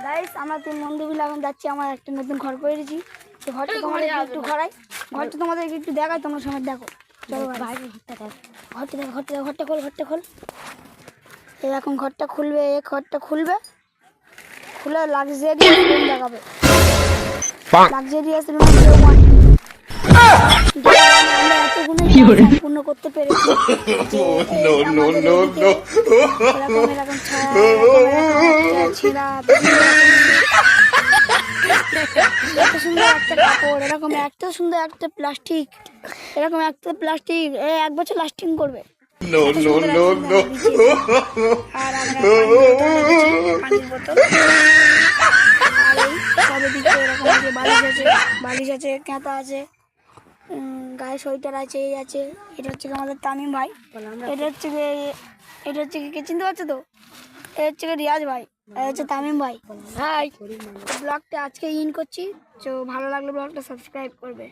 Guys আমরা তিন বন্ধু মিলে এখন যাচ্ছি, আমার একটা নতুন ঘর করেছি। তো ঘরটা তোমাদের একটু ঘোরাই, ঘরটা তোমাদেরকে একটু দেখাই, তোমরা সবাই দেখো। চলো বাইরে ঘরটা দেখো, ঘরটা খোল, ঘরটা খোল। এই এখন ঘরটা খুলবে, ঘরটা খুলবে, খুলে লাক্সারিয়াস রুম দেখাবে। লাক্সারিয়াস রুম আমরা এতগুলো সম্পূর্ণ করতে পেরেছি। এরকম ছেঁড়া এত সুন্দর একটা কাপড়, এরকম এত সুন্দর একটা প্লাস্টিক, এরকম একটা প্লাস্টিক 1 বছর লাস্টিং করবে। আর আমরা পানির বোতল, আর এই সবের দিকে এরকম আছে, বালিশ আছে, কাঁথা আছে, গায়ে সোয়েটার আছে, এই আছে। এটা হচ্ছে আমাদের তামিম ভাই, এটা হচ্ছে কে চিনতে পারছো তো? এটা হচ্ছে রিয়াজ ভাই, এটা হচ্ছে তামিম ভাই। হাই, ব্লগটা আজকে ইন করছি, তো ভালো লাগলে ব্লগটা সাবস্ক্রাইব করবে।